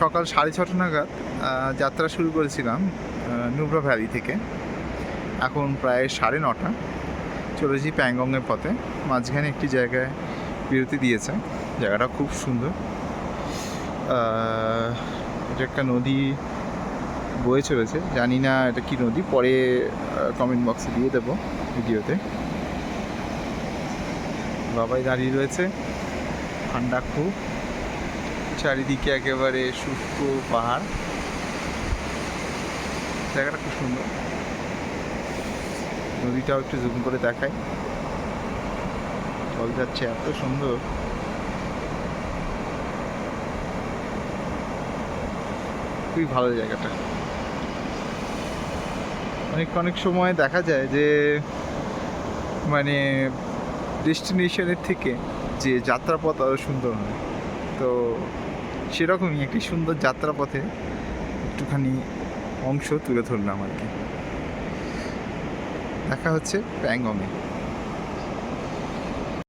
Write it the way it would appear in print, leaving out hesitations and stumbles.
সকাল 6:30 নাগাদ যাত্রা শুরু করেছিলাম নুব্রা ভ্যালি থেকে। এখন প্রায় 9:30 চলেছি প্যাংগংয়ের পথে। মাঝখানে একটি জায়গায় বিরতি দিয়েছে, জায়গাটা খুব সুন্দর। এটা একটা নদী বয়ে চলেছে, জানি না এটা কি নদী, পরে কমেন্ট বক্সে দিয়ে দেবো ভিডিওতে। বাবাই দাঁড়িয়ে রয়েছে, ঠান্ডা খুব, চারিদিকে একেবারে শুষ্ক পাহাড়, জায়গাটা খুব সুন্দর। নদীটাও একটু জুম করে দেখাই, জল যাচ্ছে এত সুন্দর। খুবই ভালো জায়গাটা। অনেক সময় দেখা যায় যে মানে ডেস্টিনেশনের থেকে যে যাত্রাপথ আরও সুন্দর হয়, তো সেরকমই একটি সুন্দর যাত্রাপথে একটুখানি অংশ তুলে ধরলাম আর কি। দেখা হচ্ছে প্যাংগংয়ে।